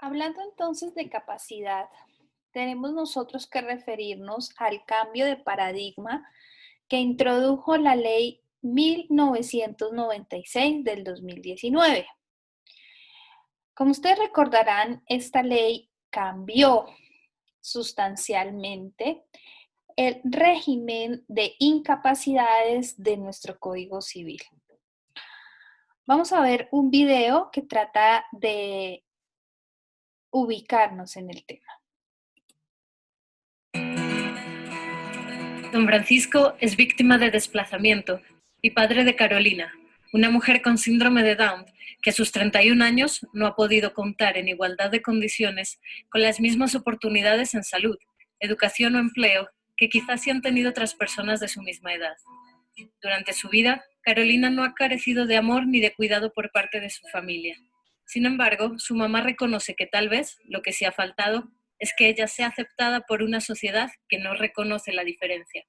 Hablando entonces de capacidad, tenemos nosotros que referirnos al cambio de paradigma que introdujo la Ley 1996 del 2019. Como ustedes recordarán, esta ley cambió sustancialmente el régimen de incapacidades de nuestro Código Civil. Vamos a ver un video que trata de ubicarnos en el tema. Don Francisco es víctima de desplazamiento y padre de Carolina, una mujer con síndrome de Down que a sus 31 años no ha podido contar en igualdad de condiciones con las mismas oportunidades en salud, educación o empleo que quizás sí han tenido otras personas de su misma edad. Durante su vida, Carolina no ha carecido de amor ni de cuidado por parte de su familia. Sin embargo, su mamá reconoce que tal vez lo que sí ha faltado es que ella sea aceptada por una sociedad que no reconoce la diferencia.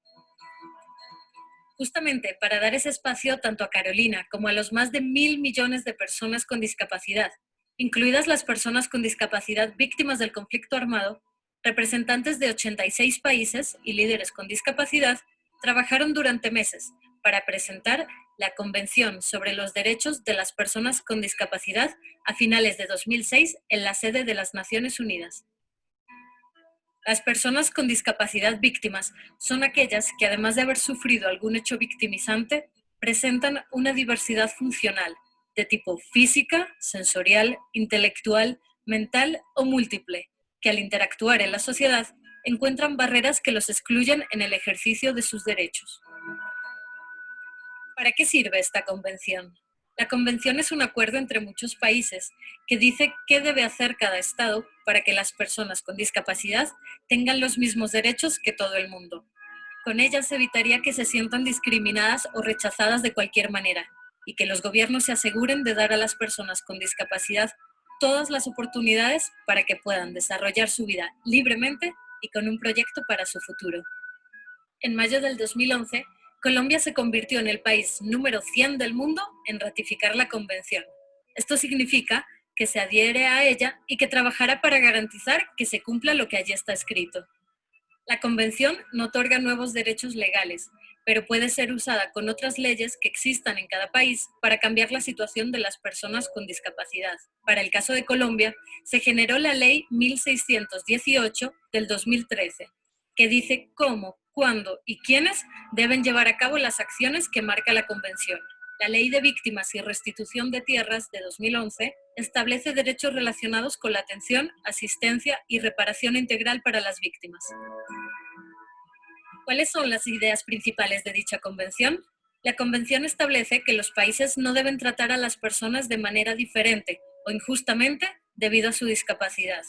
Justamente para dar ese espacio tanto a Carolina como a los más de 1.000 millones de personas con discapacidad, incluidas las personas con discapacidad víctimas del conflicto armado, representantes de 86 países y líderes con discapacidad trabajaron durante meses para presentar la Convención sobre los Derechos de las Personas con Discapacidad a finales de 2006 en la sede de las Naciones Unidas. Las personas con discapacidad víctimas son aquellas que, además de haber sufrido algún hecho victimizante, presentan una diversidad funcional de tipo física, sensorial, intelectual, mental o múltiple, que al interactuar en la sociedad encuentran barreras que los excluyen en el ejercicio de sus derechos. ¿Para qué sirve esta convención? La convención es un acuerdo entre muchos países que dice qué debe hacer cada Estado para que las personas con discapacidad tengan los mismos derechos que todo el mundo. Con ella se evitaría que se sientan discriminadas o rechazadas de cualquier manera y que los gobiernos se aseguren de dar a las personas con discapacidad todas las oportunidades para que puedan desarrollar su vida libremente y con un proyecto para su futuro. En mayo del 2011, Colombia se convirtió en el país número 100 del mundo en ratificar la convención. Esto significa que se adhiere a ella y que trabajará para garantizar que se cumpla lo que allí está escrito. La convención no otorga nuevos derechos legales, pero puede ser usada con otras leyes que existan en cada país para cambiar la situación de las personas con discapacidad. Para el caso de Colombia, se generó la Ley 1618 del 2013, que dice cómo, cuándo y quiénes deben llevar a cabo las acciones que marca la Convención. La Ley de Víctimas y Restitución de Tierras de 2011 establece derechos relacionados con la atención, asistencia y reparación integral para las víctimas. ¿Cuáles son las ideas principales de dicha convención? La convención establece que los países no deben tratar a las personas de manera diferente o injustamente debido a su discapacidad.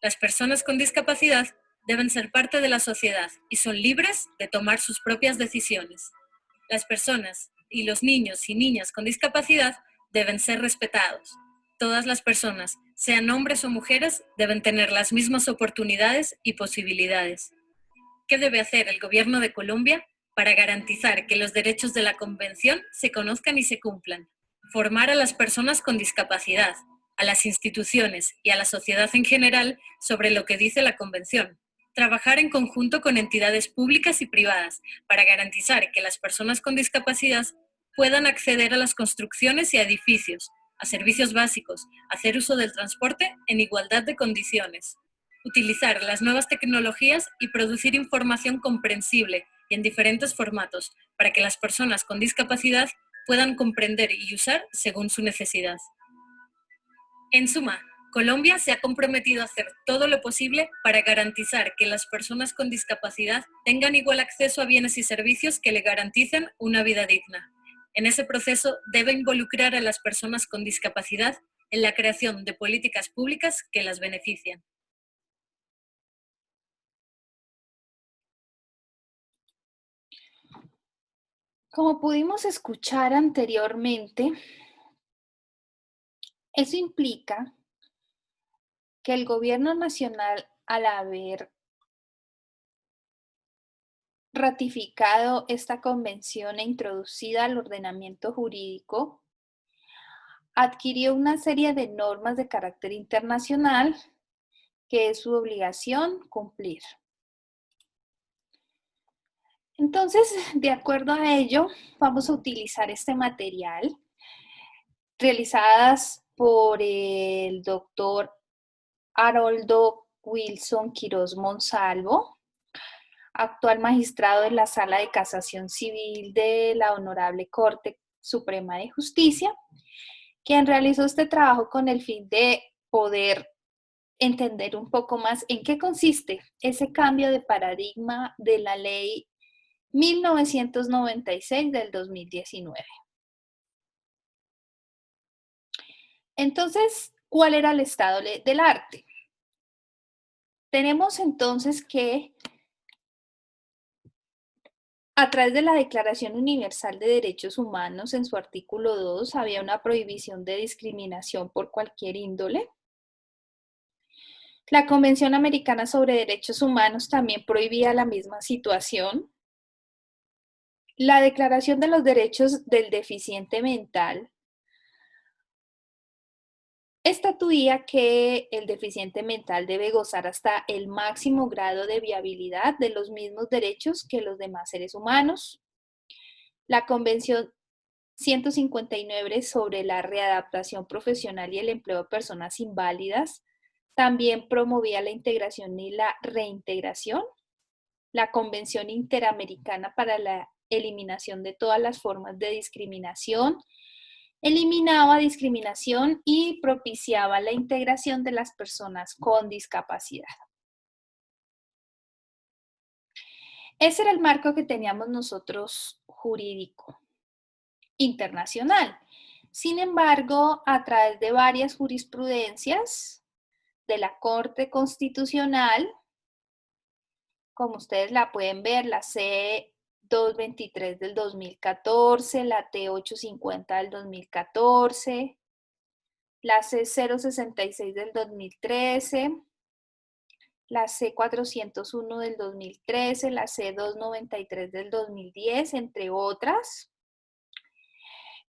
Las personas con discapacidad deben ser parte de la sociedad y son libres de tomar sus propias decisiones. Las personas y los niños y niñas con discapacidad deben ser respetados. Todas las personas, sean hombres o mujeres, deben tener las mismas oportunidades y posibilidades. ¿Qué debe hacer el gobierno de Colombia para garantizar que los derechos de la Convención se conozcan y se cumplan? Formar a las personas con discapacidad, a las instituciones y a la sociedad en general sobre lo que dice la Convención. Trabajar en conjunto con entidades públicas y privadas para garantizar que las personas con discapacidad puedan acceder a las construcciones y a edificios, a servicios básicos, hacer uso del transporte en igualdad de condiciones. Utilizar las nuevas tecnologías y producir información comprensible y en diferentes formatos para que las personas con discapacidad puedan comprender y usar según su necesidad. En suma, Colombia se ha comprometido a hacer todo lo posible para garantizar que las personas con discapacidad tengan igual acceso a bienes y servicios que le garanticen una vida digna. En ese proceso debe involucrar a las personas con discapacidad en la creación de políticas públicas que las beneficien. Como pudimos escuchar anteriormente, eso implica que el gobierno nacional, al haber ratificado esta convención e introducida al ordenamiento jurídico, adquirió una serie de normas de carácter internacional que es su obligación cumplir. Entonces, de acuerdo a ello, vamos a utilizar este material realizadas por el doctor Haroldo Wilson Quirós Monsalvo, actual magistrado de la Sala de Casación Civil de la Honorable Corte Suprema de Justicia, quien realizó este trabajo con el fin de poder entender un poco más en qué consiste ese cambio de paradigma de la ley 1996 del 2019. Entonces, ¿cuál era el estado del arte? Tenemos entonces que a través de la Declaración Universal de Derechos Humanos, en su artículo 2, había una prohibición de discriminación por cualquier índole. La Convención Americana sobre Derechos Humanos también prohibía la misma situación. La Declaración de los Derechos del Deficiente Mental estatuía que el deficiente mental debe gozar hasta el máximo grado de viabilidad de los mismos derechos que los demás seres humanos. La Convención 159 sobre la readaptación profesional y el empleo de personas inválidas también promovía la integración y la reintegración. La Convención Interamericana para la Eliminación de todas las formas de discriminación eliminaba discriminación y propiciaba la integración de las personas con discapacidad. Ese era el marco que teníamos nosotros jurídico internacional. Sin embargo, a través de varias jurisprudencias de la Corte Constitucional, como ustedes la pueden ver, la C-223 del 2014, la T-850 del 2014, la C-066 del 2013, la C-401 del 2013, la C-293 del 2010, entre otras.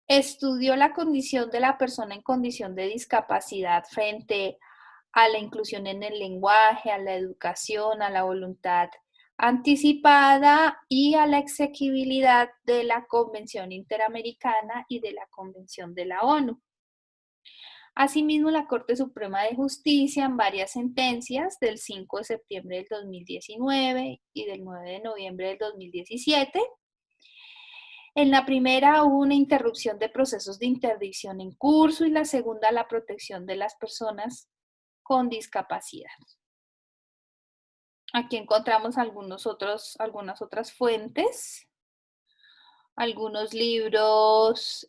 Estudió la condición de la persona en condición de discapacidad frente a la inclusión en el lenguaje, a la educación, a la voluntad anticipada y a la exequibilidad de la Convención Interamericana y de la Convención de la ONU. Asimismo, la Corte Suprema de Justicia, en varias sentencias del 5 de septiembre del 2019 y del 9 de noviembre del 2017, en la primera hubo una interrupción de procesos de interdicción en curso y la segunda la protección de las personas con discapacidad. Aquí encontramos algunas otras fuentes, algunos libros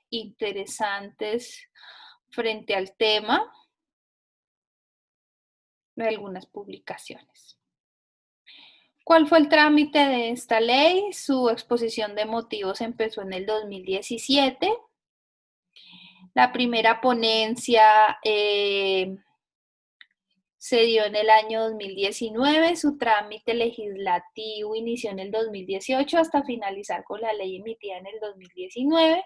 interesantes frente al tema, de algunas publicaciones. ¿Cuál fue el trámite de esta ley? Su exposición de motivos empezó en el 2017. La primera ponencia se dio en el año 2019. Su trámite legislativo inició en el 2018 hasta finalizar con la ley emitida en el 2019.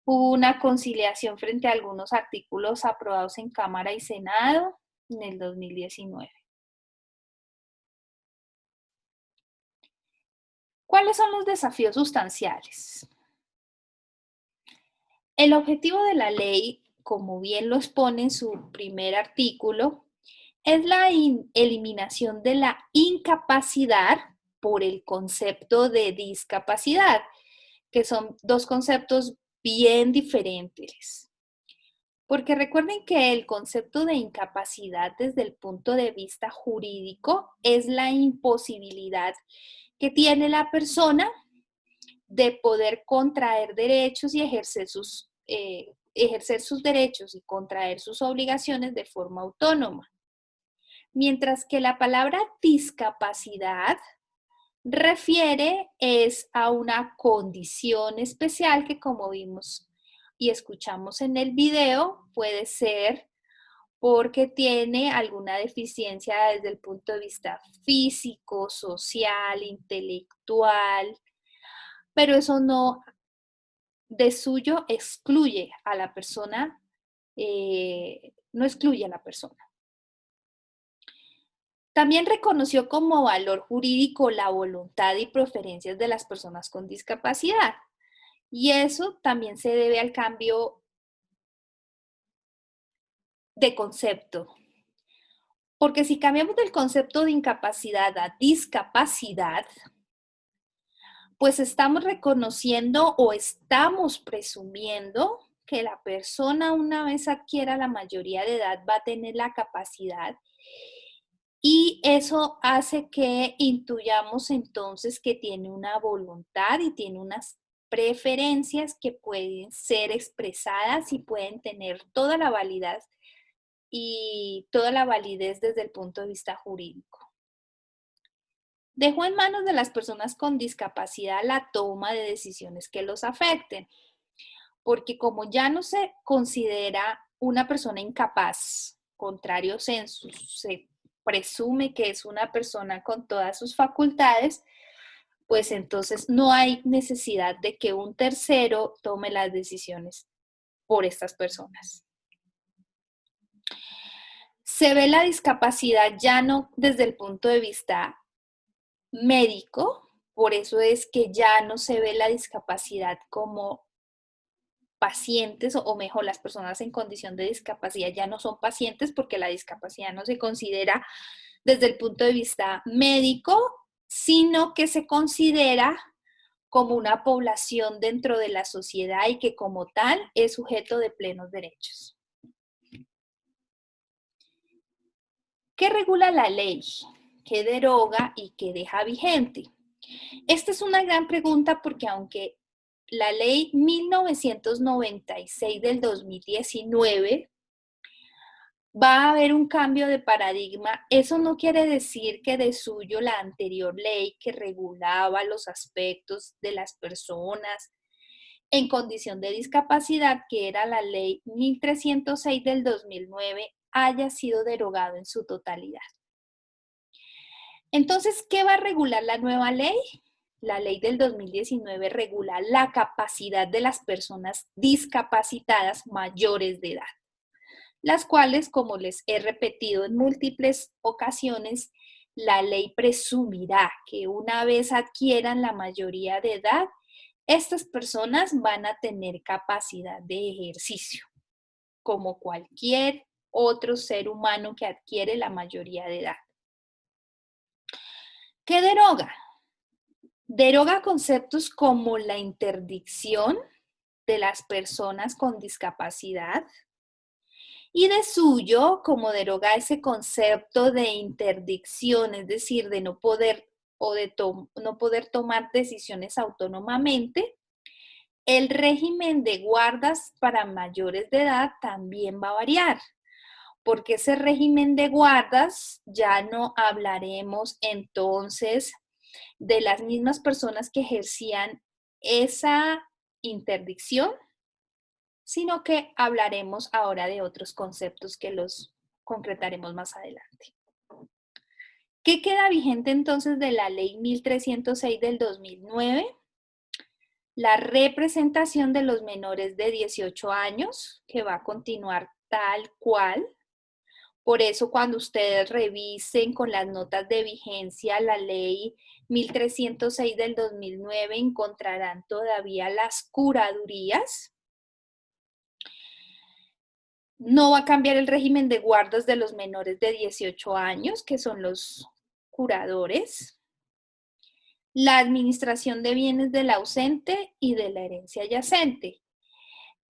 Hubo una conciliación frente a algunos artículos aprobados en Cámara y Senado en el 2019. ¿Cuáles son los desafíos sustanciales? El objetivo de la ley, como bien lo expone en su primer artículo, es la eliminación de la incapacidad por el concepto de discapacidad, que son dos conceptos bien diferentes. Porque recuerden que el concepto de incapacidad desde el punto de vista jurídico es la imposibilidad que tiene la persona de poder contraer derechos y ejercer sus derechos y contraer sus obligaciones de forma autónoma. Mientras que la palabra discapacidad refiere a una condición especial que, como vimos y escuchamos en el video, puede ser porque tiene alguna deficiencia desde el punto de vista físico, social, intelectual, pero eso no de suyo excluye a la persona, no excluye a la persona. También reconoció como valor jurídico la voluntad y preferencias de las personas con discapacidad. Y eso también se debe al cambio de concepto. Porque si cambiamos del concepto de incapacidad a discapacidad, pues estamos reconociendo o estamos presumiendo que la persona, una vez adquiera la mayoría de edad, va a tener la capacidad, y eso hace que intuyamos entonces que tiene una voluntad y tiene unas preferencias que pueden ser expresadas y pueden tener toda la validez desde el punto de vista jurídico. Dejó en manos de las personas con discapacidad la toma de decisiones que los afecten, porque como ya no se considera una persona incapaz, contrario census, se presume que es una persona con todas sus facultades, pues entonces no hay necesidad de que un tercero tome las decisiones por estas personas. Se ve la discapacidad ya no desde el punto de vista médico, por eso es que ya no se ve la discapacidad como pacientes, o mejor, las personas en condición de discapacidad ya no son pacientes porque la discapacidad no se considera desde el punto de vista médico, sino que se considera como una población dentro de la sociedad y que como tal es sujeto de plenos derechos. ¿Qué regula la ley? ¿Qué deroga y qué deja vigente? Esta es una gran pregunta porque aunque la ley 1996 del 2019 va a haber un cambio de paradigma, eso no quiere decir que de suyo la anterior ley que regulaba los aspectos de las personas en condición de discapacidad, que era la ley 1306 del 2009, haya sido derogado en su totalidad. Entonces, ¿qué va a regular la nueva ley? La ley del 2019 regula la capacidad de las personas discapacitadas mayores de edad, las cuales, como les he repetido en múltiples ocasiones, la ley presumirá que una vez adquieran la mayoría de edad, estas personas van a tener capacidad de ejercicio, como cualquier otro ser humano que adquiere la mayoría de edad. ¿Qué deroga? Deroga conceptos como la interdicción de las personas con discapacidad, y de suyo, como deroga ese concepto de interdicción, es decir, de no poder no poder tomar decisiones autónomamente, el régimen de guardas para mayores de edad también va a variar, porque ese régimen de guardas ya no hablaremos entonces de las mismas personas que ejercían esa interdicción, sino que hablaremos ahora de otros conceptos que los concretaremos más adelante. ¿Qué queda vigente entonces de la ley 1306 del 2009? La representación de los menores de 18 años, que va a continuar tal cual. Por eso, cuando ustedes revisen con las notas de vigencia la ley 1306 del 2009, encontrarán todavía las curadurías. No va a cambiar el régimen de guardas de los menores de 18 años, que son los curadores. La administración de bienes del ausente y de la herencia yacente.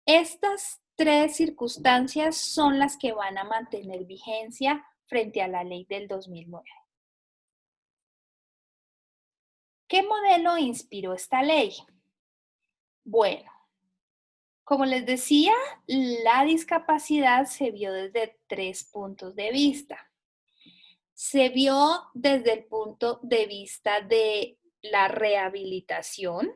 Estas tres circunstancias son las que van a mantener vigencia frente a la ley del 2009. ¿Qué modelo inspiró esta ley? Bueno, como les decía, la discapacidad se vio desde tres puntos de vista. Se vio desde el punto de vista de la rehabilitación,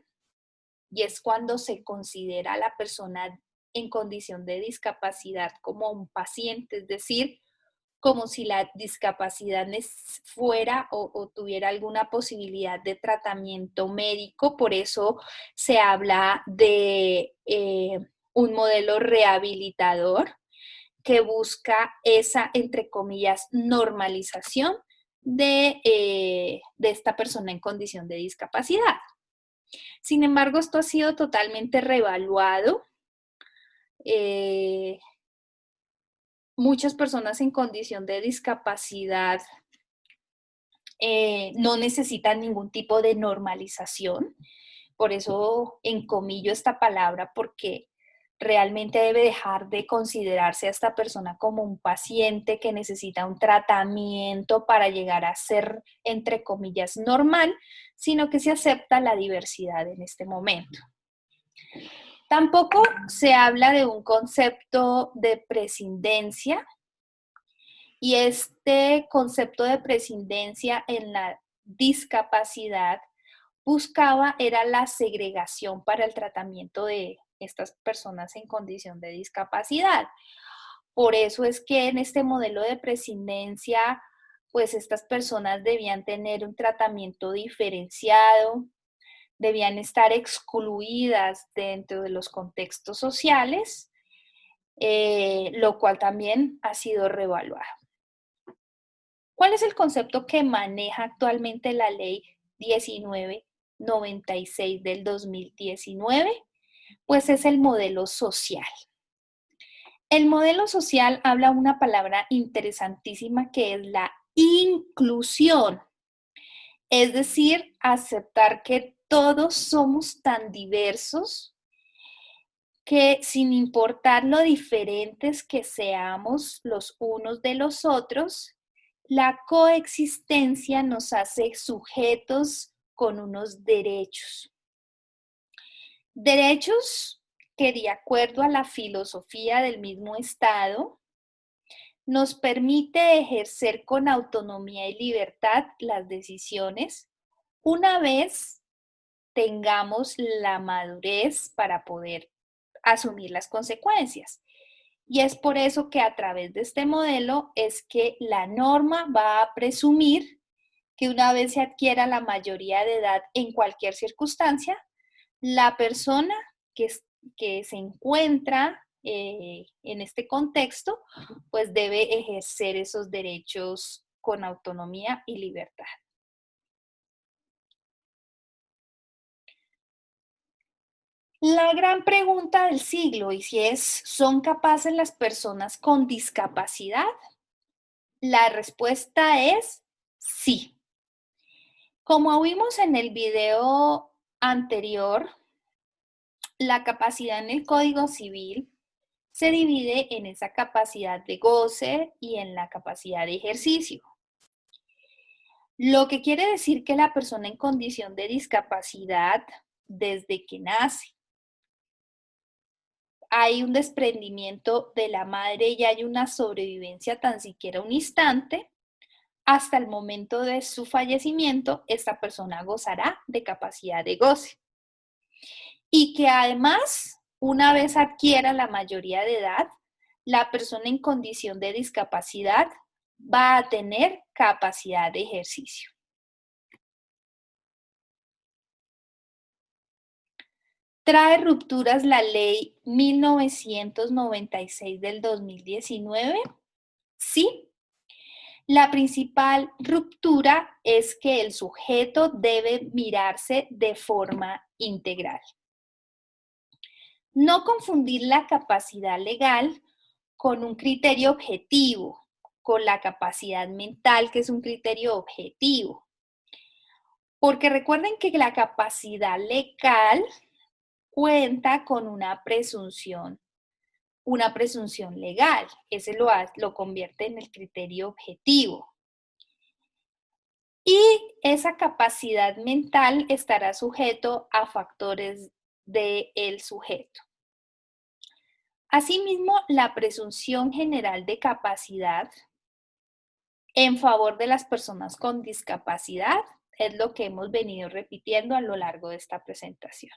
y es cuando se considera a la persona en condición de discapacidad como un paciente, es decir, como si la discapacidad fuera o tuviera alguna posibilidad de tratamiento médico. Por eso se habla de un modelo rehabilitador que busca esa, entre comillas, normalización de esta persona en condición de discapacidad. Sin embargo, esto ha sido totalmente reevaluado. Muchas personas en condición de discapacidad no necesitan ningún tipo de normalización. Por eso encomillo esta palabra, porque realmente debe dejar de considerarse a esta persona como un paciente que necesita un tratamiento para llegar a ser, entre comillas, normal, sino que se acepta la diversidad en este momento. Tampoco se habla de un concepto de prescindencia, y este concepto de prescindencia en la discapacidad buscaba era la segregación para el tratamiento de estas personas en condición de discapacidad. Por eso es que en este modelo de prescindencia, pues estas personas debían tener un tratamiento diferenciado, debían estar excluidas dentro de los contextos sociales, lo cual también ha sido reevaluado. ¿Cuál es el concepto que maneja actualmente la ley 1996 del 2019? Pues es el modelo social. El modelo social habla una palabra interesantísima que es la inclusión. Es decir, aceptar que todos somos tan diversos que sin importar lo diferentes que seamos los unos de los otros, la coexistencia nos hace sujetos con unos derechos. Derechos que, de acuerdo a la filosofía del mismo Estado, nos permite ejercer con autonomía y libertad las decisiones una vez tengamos la madurez para poder asumir las consecuencias. Y es por eso que a través de este modelo es que la norma va a presumir que una vez se adquiera la mayoría de edad en cualquier circunstancia, la persona que se encuentra en este contexto, pues debe ejercer esos derechos con autonomía y libertad. La gran pregunta del siglo, y si ¿son capaces las personas con discapacidad? La respuesta es sí. Como vimos en el video anterior, la capacidad en el Código Civil se divide en esa capacidad de goce y en la capacidad de ejercicio. Lo que quiere decir que la persona en condición de discapacidad, desde que nace, hay un desprendimiento de la madre y hay una sobrevivencia tan siquiera un instante, hasta el momento de su fallecimiento, esta persona gozará de capacidad de goce. Y que además, una vez adquiera la mayoría de edad, la persona en condición de discapacidad va a tener capacidad de ejercicio. ¿Trae rupturas la ley 1996 del 2019? Sí. La principal ruptura es que el sujeto debe mirarse de forma integral. No confundir la capacidad legal con un criterio objetivo, con la capacidad mental, que es un criterio objetivo. Porque recuerden que la capacidad legal cuenta con una presunción legal. Ese lo convierte en el criterio objetivo. Y esa capacidad mental estará sujeto a factores del sujeto. Asimismo, la presunción general de capacidad en favor de las personas con discapacidad es lo que hemos venido repitiendo a lo largo de esta presentación.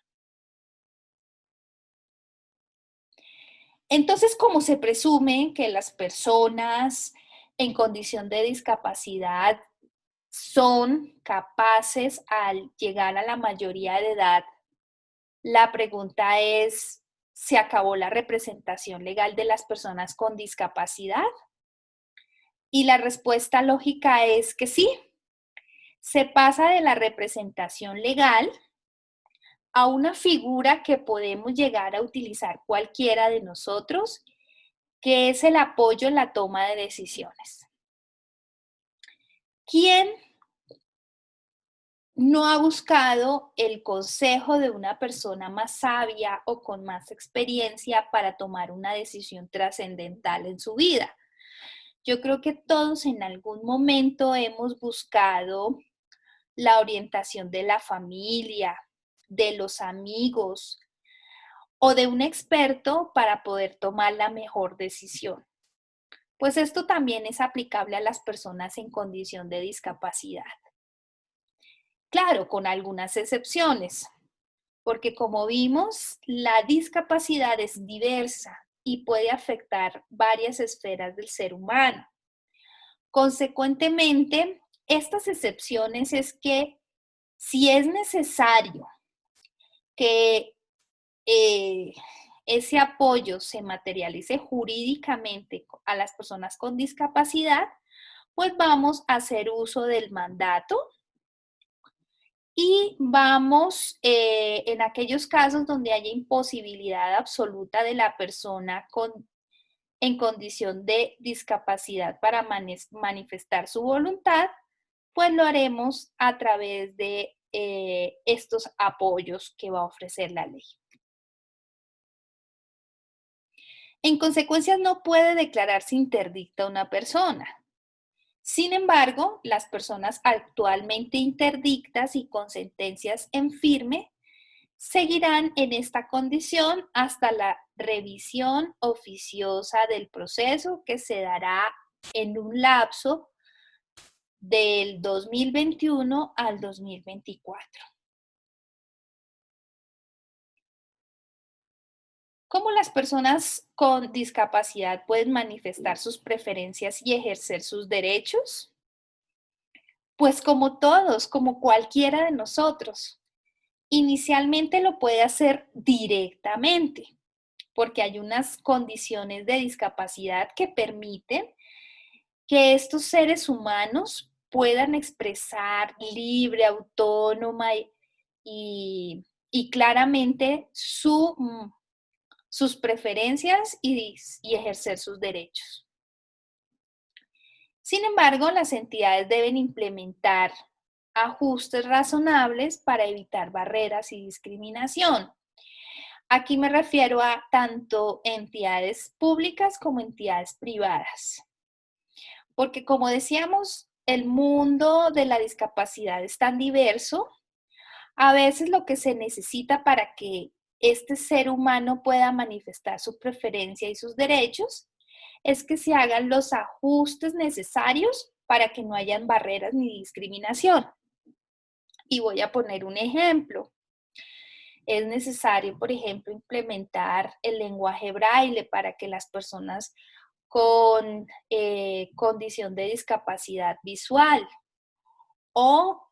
Entonces, como se presume que las personas en condición de discapacidad son capaces al llegar a la mayoría de edad. La pregunta es, ¿se acabó la representación legal de las personas con discapacidad? Y la respuesta lógica es que sí. Se pasa de la representación legal a una figura que podemos llegar a utilizar cualquiera de nosotros, que es el apoyo en la toma de decisiones. ¿Quién no ha buscado el consejo de una persona más sabia o con más experiencia para tomar una decisión trascendental en su vida? Yo creo que todos en algún momento hemos buscado la orientación de la familia, de los amigos o de un experto para poder tomar la mejor decisión. Pues esto también es aplicable a las personas en condición de discapacidad. Claro, con algunas excepciones, porque como vimos, la discapacidad es diversa y puede afectar varias esferas del ser humano. Consecuentemente, estas excepciones es que si es necesario que ese apoyo se materialice jurídicamente a las personas con discapacidad, pues vamos a hacer uso del mandato y vamos, en aquellos casos donde haya imposibilidad absoluta de la persona en condición de discapacidad para manifestar su voluntad, pues lo haremos a través de estos apoyos que va a ofrecer la ley. En consecuencia, no puede declararse interdicta una persona. Sin embargo, las personas actualmente interdictas y con sentencias en firme seguirán en esta condición hasta la revisión oficiosa del proceso que se dará en un lapso del 2021 al 2024. ¿Cómo las personas con discapacidad pueden manifestar sus preferencias y ejercer sus derechos? Pues como todos, como cualquiera de nosotros. Inicialmente lo puede hacer directamente, porque hay unas condiciones de discapacidad que permiten que estos seres humanos puedan expresar libre, autónoma y claramente sus preferencias y ejercer sus derechos. Sin embargo, las entidades deben implementar ajustes razonables para evitar barreras y discriminación. Aquí me refiero a tanto entidades públicas como entidades privadas. Porque como decíamos, el mundo de la discapacidad es tan diverso, a veces lo que se necesita para que este ser humano pueda manifestar su preferencia y sus derechos es que se hagan los ajustes necesarios para que no hayan barreras ni discriminación. Y voy a poner un ejemplo. Es necesario, por ejemplo, implementar el lenguaje braille para que las personas con condición de discapacidad visual o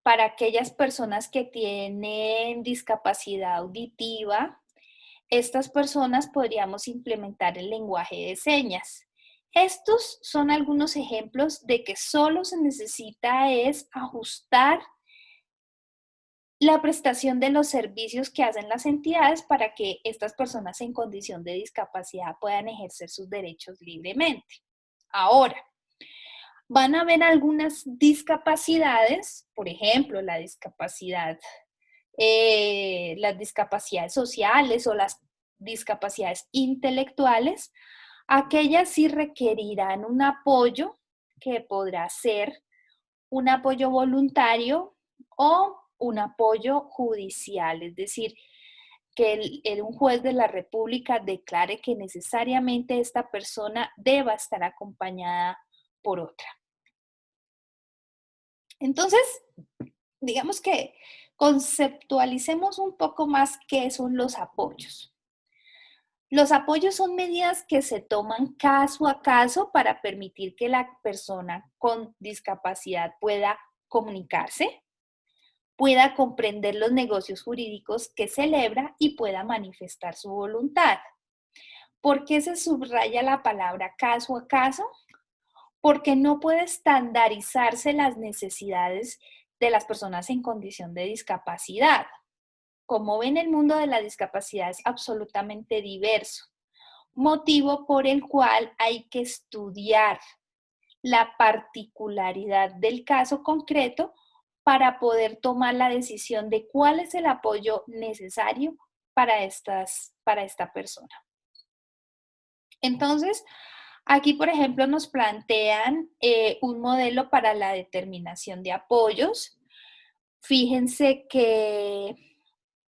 para aquellas personas que tienen discapacidad auditiva, estas personas podríamos implementar el lenguaje de señas. Estos son algunos ejemplos de que solo se necesita es ajustar la prestación de los servicios que hacen las entidades para que estas personas en condición de discapacidad puedan ejercer sus derechos libremente. Ahora, van a haber algunas discapacidades, por ejemplo, las discapacidades sociales o las discapacidades intelectuales, aquellas sí requerirán un apoyo que podrá ser un apoyo voluntario o un apoyo judicial, es decir, que un juez de la República declare que necesariamente esta persona deba estar acompañada por otra. Entonces, digamos que conceptualicemos un poco más qué son los apoyos. Los apoyos son medidas que se toman caso a caso para permitir que la persona con discapacidad pueda comunicarse, pueda comprender los negocios jurídicos que celebra y pueda manifestar su voluntad. ¿Por qué se subraya la palabra caso a caso? Porque no puede estandarizarse las necesidades de las personas en condición de discapacidad. Como ven, el mundo de la discapacidad es absolutamente diverso, motivo por el cual hay que estudiar la particularidad del caso concreto para poder tomar la decisión de cuál es el apoyo necesario para esta persona. Entonces, aquí, por ejemplo, nos plantean un modelo para la determinación de apoyos. Fíjense que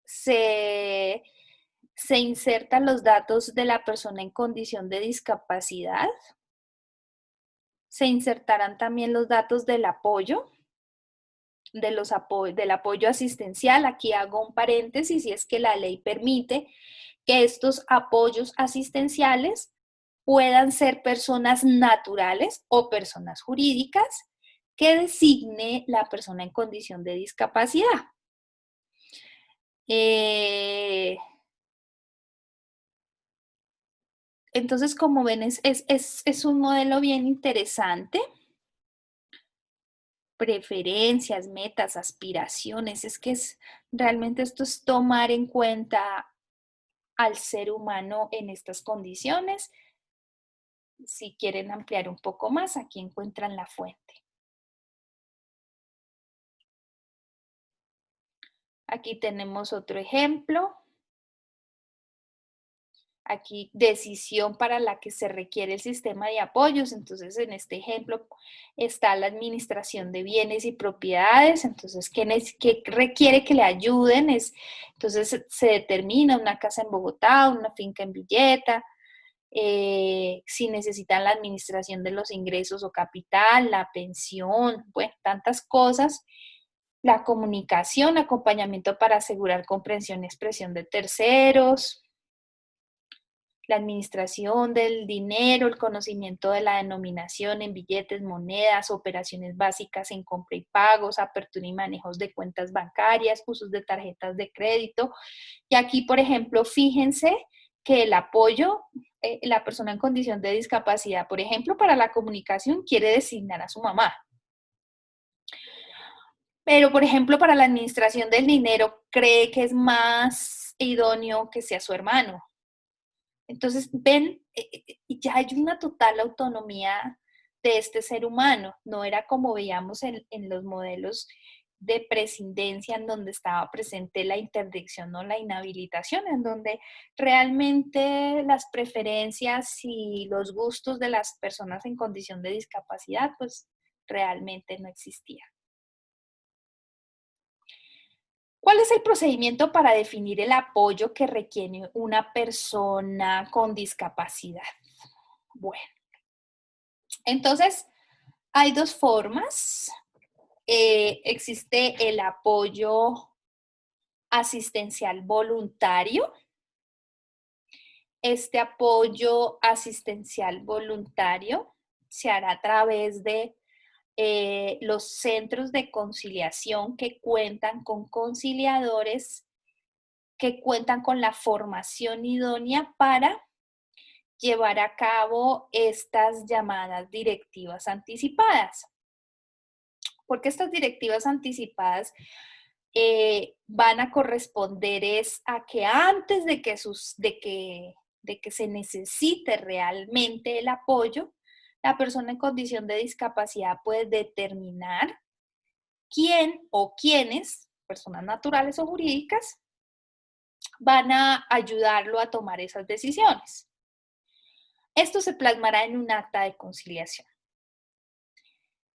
se insertan los datos de la persona en condición de discapacidad. Se insertarán también los datos del apoyo, del apoyo asistencial. Aquí hago un paréntesis y es que la ley permite que estos apoyos asistenciales puedan ser personas naturales o personas jurídicas que designe la persona en condición de discapacidad. Entonces, como ven, es un modelo bien interesante. Preferencias, metas, aspiraciones, realmente esto es tomar en cuenta al ser humano en estas condiciones. Si quieren ampliar un poco más, aquí encuentran la fuente. Aquí tenemos otro ejemplo. Aquí, decisión para la que se requiere el sistema de apoyos. Entonces, en este ejemplo está la administración de bienes y propiedades. Entonces, ¿qué requiere que le ayuden? Entonces, se determina una casa en Bogotá, una finca en Villeta, si necesitan la administración de los ingresos o capital, la pensión, bueno, tantas cosas. La comunicación, acompañamiento para asegurar comprensión y expresión de terceros, la administración del dinero, el conocimiento de la denominación en billetes, monedas, operaciones básicas en compra y pagos, apertura y manejos de cuentas bancarias, usos de tarjetas de crédito. Y aquí, por ejemplo, fíjense que el apoyo, la persona en condición de discapacidad, por ejemplo, para la comunicación quiere designar a su mamá. Pero, por ejemplo, para la administración del dinero cree que es más idóneo que sea su hermano. Entonces, ven, ya hay una total autonomía de este ser humano. No era como veíamos en los modelos de prescindencia en donde estaba presente la interdicción o la inhabilitación, en donde realmente las preferencias y los gustos de las personas en condición de discapacidad, pues realmente no existían. ¿Cuál es el procedimiento para definir el apoyo que requiere una persona con discapacidad? Bueno, entonces hay dos formas. Existe el apoyo asistencial voluntario. Este apoyo asistencial voluntario se hará a través de los centros de conciliación que cuentan con conciliadores que cuentan con la formación idónea para llevar a cabo estas llamadas directivas anticipadas. Porque estas directivas anticipadas van a corresponder a que antes de que se necesite realmente el apoyo, la persona en condición de discapacidad puede determinar quién o quiénes, personas naturales o jurídicas, van a ayudarlo a tomar esas decisiones. Esto se plasmará en un acta de conciliación.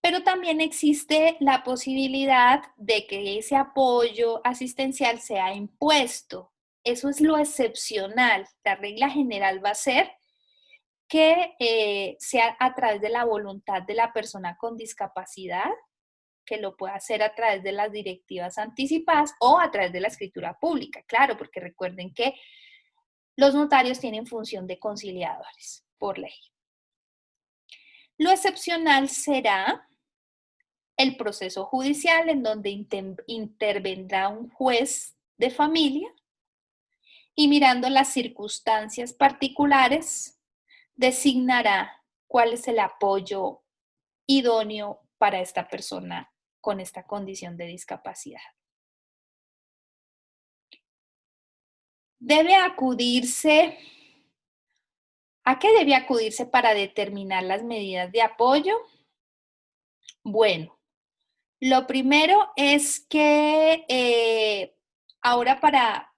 Pero también existe la posibilidad de que ese apoyo asistencial sea impuesto. Eso es lo excepcional. La regla general va a ser que sea a través de la voluntad de la persona con discapacidad, que lo pueda hacer a través de las directivas anticipadas o a través de la escritura pública. Claro, porque recuerden que Los notarios tienen función de conciliadores por ley. Lo excepcional será el proceso judicial en donde intervendrá un juez de familia y mirando las circunstancias particulares designará cuál es el apoyo idóneo para esta persona con esta condición de discapacidad. Debe acudirse, ¿a qué debe acudirse para determinar las medidas de apoyo? Bueno, lo primero es que ahora para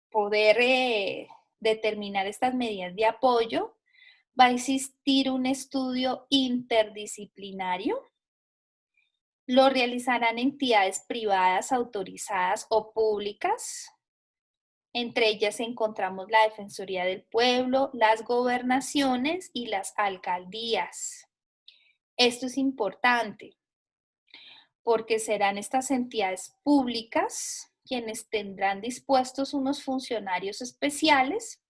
poder determinar estas medidas de apoyo, va a existir un estudio interdisciplinario. Lo realizarán entidades privadas autorizadas o públicas. Entre ellas encontramos la Defensoría del Pueblo, las gobernaciones y las alcaldías. Esto es importante porque serán estas entidades públicas quienes tendrán dispuestos unos funcionarios especiales,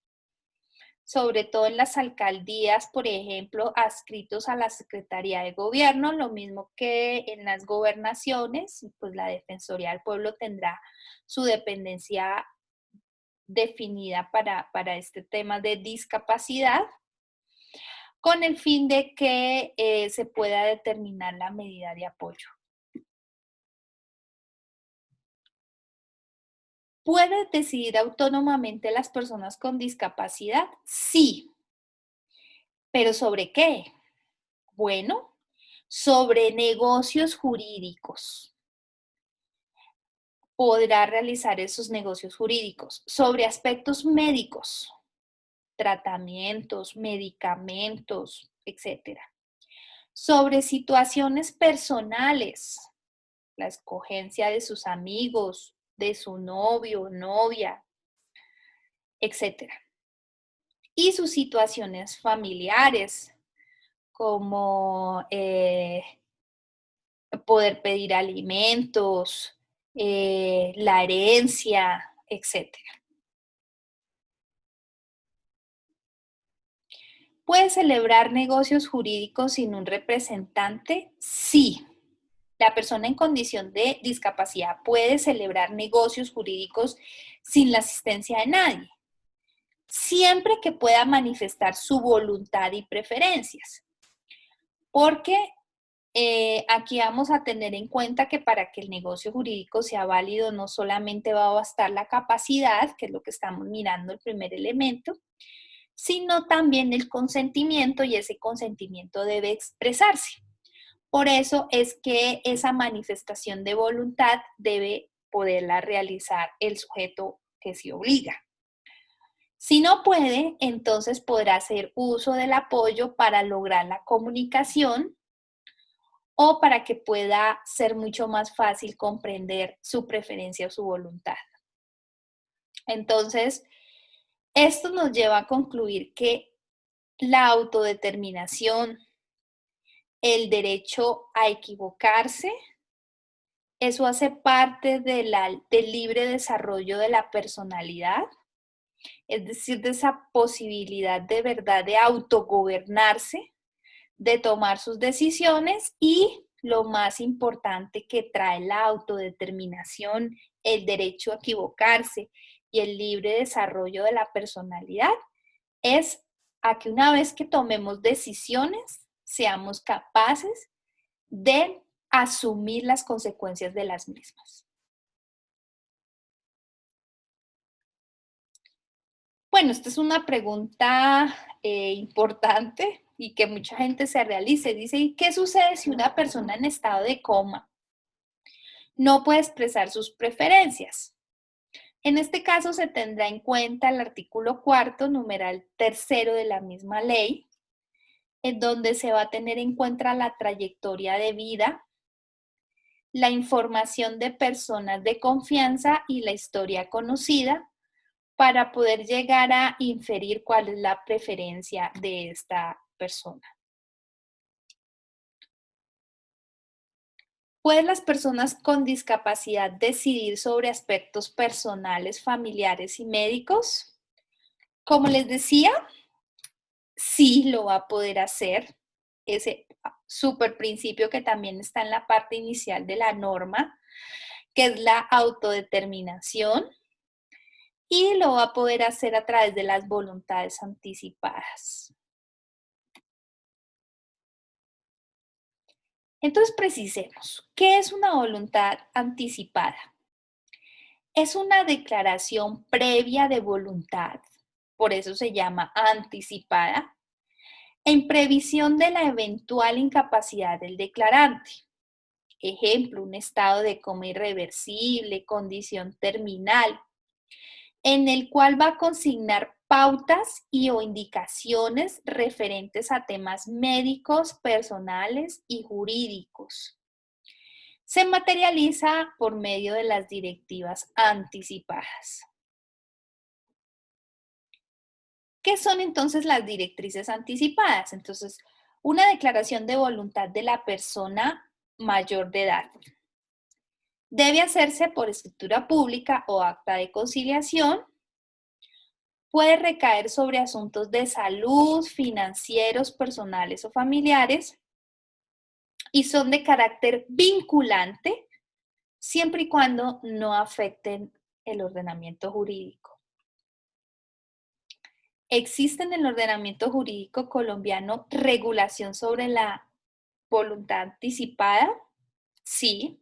sobre todo en las alcaldías, por ejemplo, adscritos a la Secretaría de Gobierno, lo mismo que en las gobernaciones, pues la Defensoría del Pueblo tendrá su dependencia definida para este tema de discapacidad, con el fin de que se pueda determinar la medida de apoyo. ¿Pueden decidir autónomamente las personas con discapacidad? Sí. ¿Pero sobre qué? Bueno, sobre negocios jurídicos. Podrá realizar esos negocios jurídicos. Sobre aspectos médicos, tratamientos, medicamentos, etcétera. Sobre situaciones personales, la escogencia de sus amigos, de su novio, novia, etcétera. Y sus situaciones familiares, como poder pedir alimentos, la herencia, etcétera. ¿Puede celebrar negocios jurídicos sin un representante? Sí. La persona en condición de discapacidad puede celebrar negocios jurídicos sin la asistencia de nadie, siempre que pueda manifestar su voluntad y preferencias. Porque aquí vamos a tener en cuenta que para que el negocio jurídico sea válido no solamente va a bastar la capacidad, que es lo que estamos mirando el primer elemento, sino también el consentimiento, y ese consentimiento debe expresarse. Por eso es que esa manifestación de voluntad debe poderla realizar el sujeto que se obliga. Si no puede, entonces podrá hacer uso del apoyo para lograr la comunicación o para que pueda ser mucho más fácil comprender su preferencia o su voluntad. Entonces, esto nos lleva a concluir que la autodeterminación, el derecho a equivocarse, eso hace parte del libre desarrollo de la personalidad, es decir, de esa posibilidad de verdad de autogobernarse, de tomar sus decisiones y lo más importante que trae la autodeterminación, el derecho a equivocarse y el libre desarrollo de la personalidad es a que una vez que tomemos decisiones, seamos capaces de asumir las consecuencias de las mismas. Bueno, esta es una pregunta importante y que mucha gente se realice. Dice, ¿y qué sucede si una persona en estado de coma no puede expresar sus preferencias? En este caso se tendrá en cuenta el artículo 4, numeral 3 de la misma ley, en donde se va a tener en cuenta la trayectoria de vida, la información de personas de confianza y la historia conocida para poder llegar a inferir cuál es la preferencia de esta persona. ¿Pueden las personas con discapacidad decidir sobre aspectos personales, familiares y médicos? Como les decía, sí lo va a poder hacer. Ese super principio que también está en la parte inicial de la norma, que es la autodeterminación, y lo va a poder hacer a través de las voluntades anticipadas. Entonces, precisemos, ¿qué es una voluntad anticipada? Es una declaración previa de voluntad, por eso se llama anticipada, en previsión de la eventual incapacidad del declarante. Ejemplo, un estado de coma irreversible, condición terminal, en el cual va a consignar pautas y o indicaciones referentes a temas médicos, personales y jurídicos. Se materializa por medio de las directivas anticipadas. ¿Qué son entonces las directrices anticipadas? Entonces, una declaración de voluntad de la persona mayor de edad. Debe hacerse por escritura pública o acta de conciliación. Puede recaer sobre asuntos de salud, financieros, personales o familiares y son de carácter vinculante siempre y cuando no afecten el ordenamiento jurídico. ¿Existe en el ordenamiento jurídico colombiano regulación sobre la voluntad anticipada? Sí.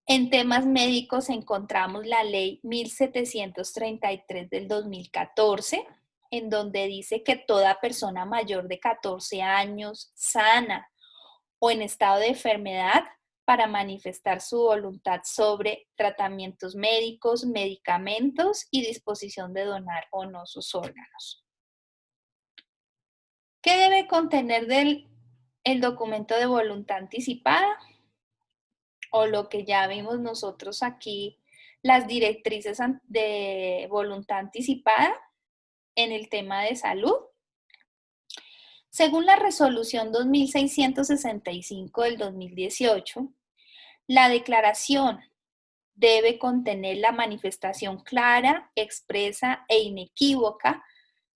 En temas médicos encontramos la ley 1733 del 2014, en donde dice que toda persona mayor de 14 años, sana o en estado de enfermedad, para manifestar su voluntad sobre tratamientos médicos, medicamentos y disposición de donar o no sus órganos. ¿Qué debe contener el documento de voluntad anticipada? O lo que ya vimos nosotros aquí, las directrices de voluntad anticipada en el tema de salud. Según la resolución 2665 del 2018, la declaración debe contener la manifestación clara, expresa e inequívoca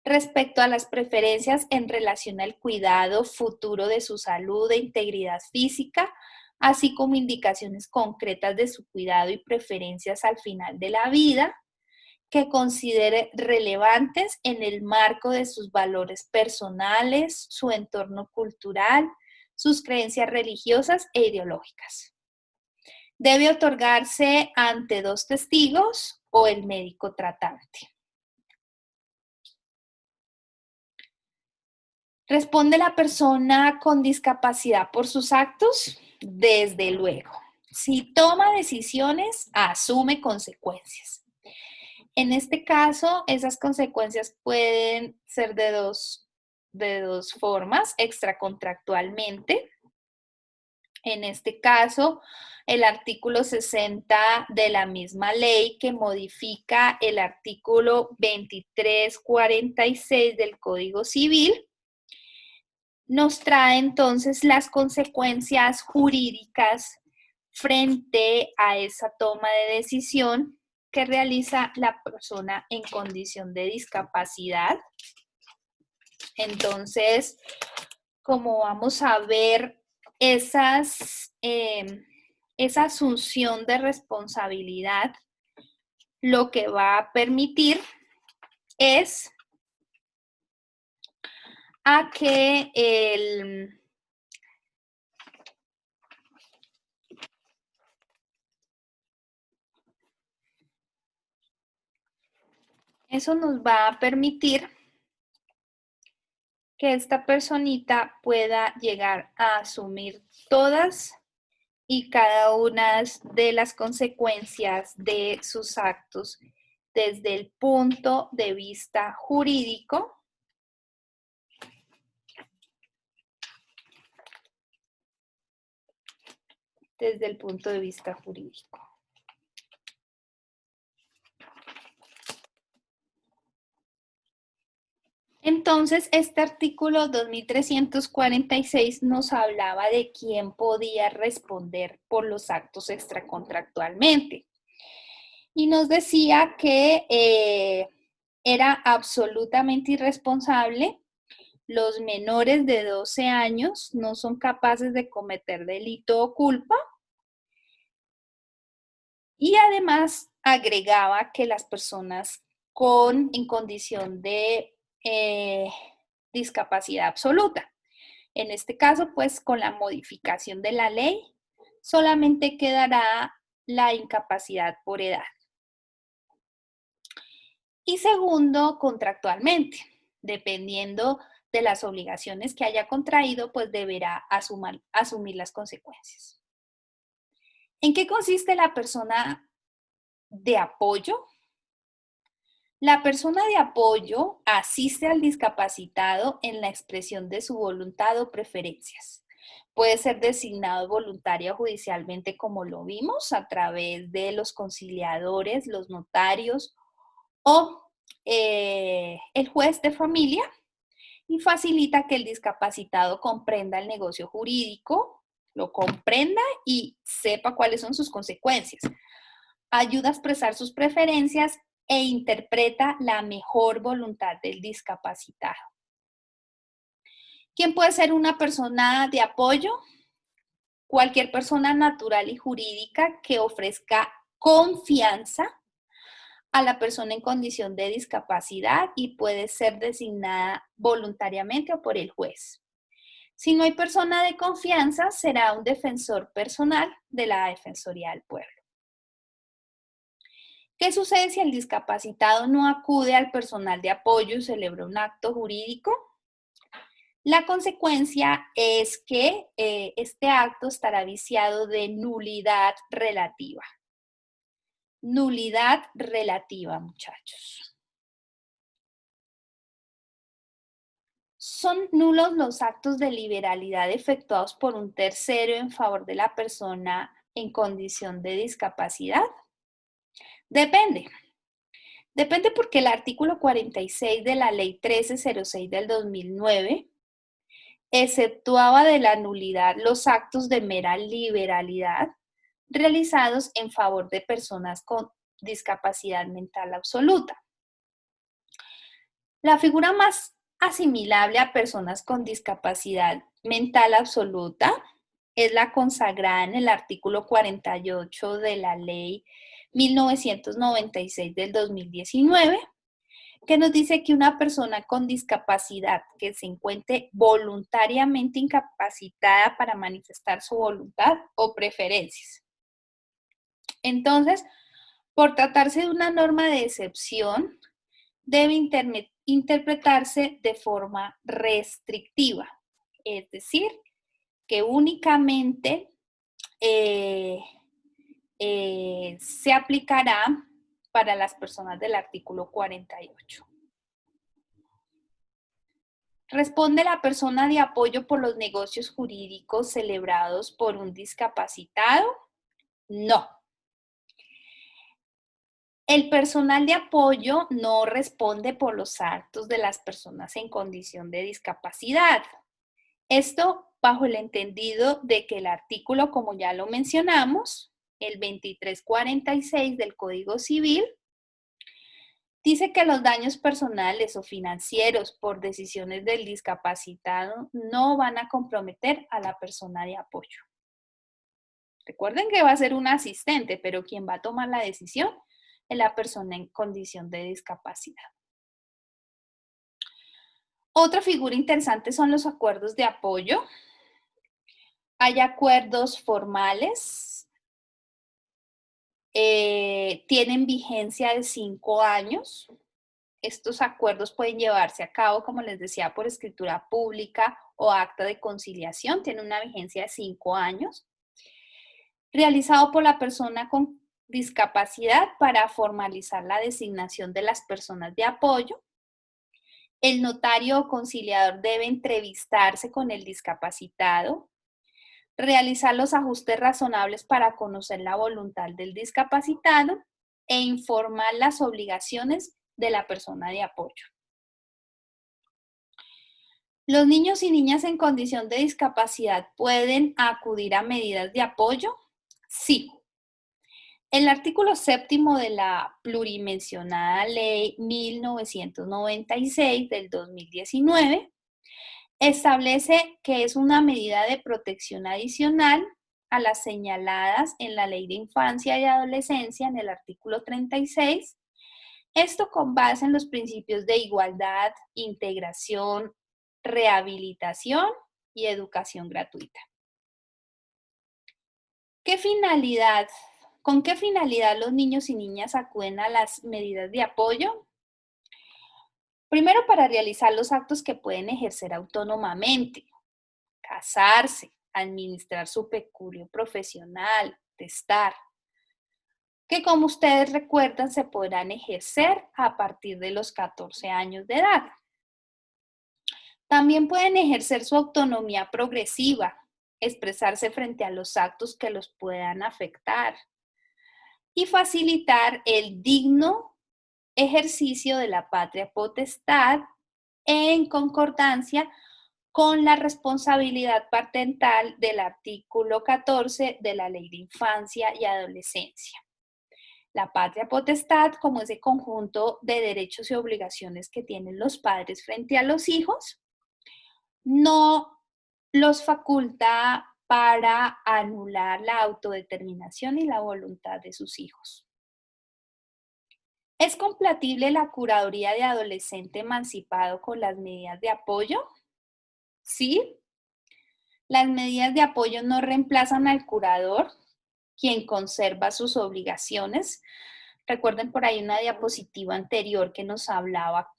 respecto a las preferencias en relación al cuidado futuro de su salud e integridad física, así como indicaciones concretas de su cuidado y preferencias al final de la vida, que considere relevantes en el marco de sus valores personales, su entorno cultural, sus creencias religiosas e ideológicas. Debe otorgarse ante 2 testigos o el médico tratante. ¿Responde la persona con discapacidad por sus actos? Desde luego. Si toma decisiones, asume consecuencias. En este caso, esas consecuencias pueden ser de dos formas, extracontractualmente. En este caso, el artículo 60 de la misma ley que modifica el artículo 2346 del Código Civil nos trae entonces las consecuencias jurídicas frente a esa toma de decisión que realiza la persona en condición de discapacidad. Entonces, como vamos a ver, esa asunción de responsabilidad lo que va a permitir es a que eso nos va a permitir que esta personita pueda llegar a asumir todas y cada una de las consecuencias de sus actos desde el punto de vista jurídico. Desde el punto de vista jurídico. Entonces, este artículo 2346 nos hablaba de quién podía responder por los actos extracontractualmente. Y nos decía que era absolutamente irresponsable. Los menores de 12 años no son capaces de cometer delito o culpa. Y además agregaba que las personas en condición de discapacidad absoluta, en este caso, pues con la modificación de la ley, solamente quedará la incapacidad por edad. Y segundo, contractualmente, dependiendo de las obligaciones que haya contraído, pues deberá asumir las consecuencias. ¿En qué consiste la persona de apoyo? La persona de apoyo asiste al discapacitado en la expresión de su voluntad o preferencias. Puede ser designado voluntaria o judicialmente, como lo vimos, a través de los conciliadores, los notarios o el juez de familia, y facilita que el discapacitado comprenda el negocio jurídico, lo comprenda y sepa cuáles son sus consecuencias. Ayuda a expresar sus preferencias e interpreta la mejor voluntad del discapacitado. ¿Quién puede ser una persona de apoyo? Cualquier persona natural y jurídica que ofrezca confianza a la persona en condición de discapacidad y puede ser designada voluntariamente o por el juez. Si no hay persona de confianza, será un defensor personal de la Defensoría del Pueblo. ¿Qué sucede si el discapacitado no acude al personal de apoyo y celebra un acto jurídico? La consecuencia es que este acto estará viciado de nulidad relativa. Nulidad relativa, muchachos. ¿Son nulos los actos de liberalidad efectuados por un tercero en favor de la persona en condición de discapacidad? Depende. Depende porque el artículo 46 de la Ley 1306 del 2009 exceptuaba de la nulidad los actos de mera liberalidad realizados en favor de personas con discapacidad mental absoluta. La figura más asimilable a personas con discapacidad mental absoluta es la consagrada en el artículo 48 de la Ley 1996 del 2019, que nos dice que una persona con discapacidad que se encuentre voluntariamente incapacitada para manifestar su voluntad o preferencias. Entonces, por tratarse de una norma de excepción, debe interpretarse de forma restrictiva, es decir, que únicamente se aplicará para las personas del artículo 48. ¿Responde la persona de apoyo por los negocios jurídicos celebrados por un discapacitado? No. El personal de apoyo no responde por los actos de las personas en condición de discapacidad. Esto bajo el entendido de que el artículo, como ya lo mencionamos, el 2346 del Código Civil, dice que los daños personales o financieros por decisiones del discapacitado no van a comprometer a la persona de apoyo. Recuerden que va a ser un asistente, pero quien va a tomar la decisión es la persona en condición de discapacidad. Otra figura interesante son los acuerdos de apoyo. Hay acuerdos formales, tienen vigencia de 5 años. Estos acuerdos pueden llevarse a cabo, como les decía, por escritura pública o acta de conciliación. Tiene una vigencia de 5 años. Realizado por la persona con discapacidad para formalizar la designación de las personas de apoyo. El notario o conciliador debe entrevistarse con el discapacitado, realizar los ajustes razonables para conocer la voluntad del discapacitado e informar las obligaciones de la persona de apoyo. ¿Los niños y niñas en condición de discapacidad pueden acudir a medidas de apoyo? Sí. El artículo séptimo de la plurimencionada Ley 1996 del 2019 establece que es una medida de protección adicional a las señaladas en la Ley de Infancia y Adolescencia en el artículo 36, esto con base en los principios de igualdad, integración, rehabilitación y educación gratuita. ¿Con qué finalidad los niños y niñas acuden a las medidas de apoyo? Primero, para realizar los actos que pueden ejercer autónomamente, casarse, administrar su peculio profesional, testar, que como ustedes recuerdan se podrán ejercer a partir de los 14 años de edad. También pueden ejercer su autonomía progresiva, expresarse frente a los actos que los puedan afectar y facilitar el digno ejercicio de la patria potestad en concordancia con la responsabilidad parental del artículo 14 de la Ley de Infancia y Adolescencia. La patria potestad, como ese conjunto de derechos y obligaciones que tienen los padres frente a los hijos, no los faculta para anular la autodeterminación y la voluntad de sus hijos. ¿Es compatible la curaduría de adolescente emancipado con las medidas de apoyo? Sí. Las medidas de apoyo no reemplazan al curador, quien conserva sus obligaciones. Recuerden por ahí una diapositiva anterior que nos hablaba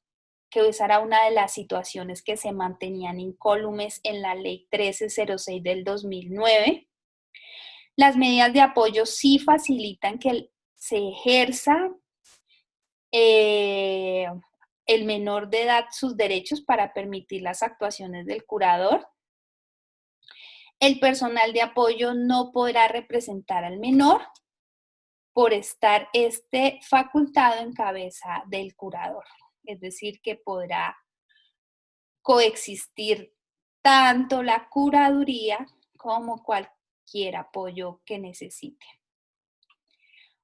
que esa era una de las situaciones que se mantenían incólumes en la Ley 1306 del 2009. Las medidas de apoyo sí facilitan que se ejerza el menor de edad sus derechos para permitir las actuaciones del curador. El personal de apoyo no podrá representar al menor por estar facultado en cabeza del curador. Es decir, que podrá coexistir tanto la curaduría como cualquier apoyo que necesite.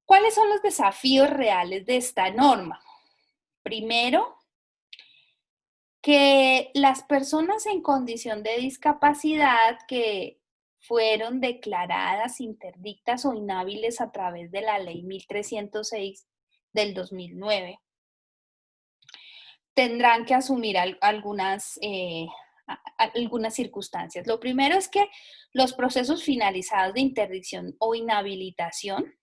¿Cuáles son los desafíos reales de esta norma? Primero, que las personas en condición de discapacidad que fueron declaradas interdictas o inhábiles a través de la Ley 1306 del 2009 tendrán que asumir algunas circunstancias. Lo primero es que los procesos finalizados de interdicción o inhabilitación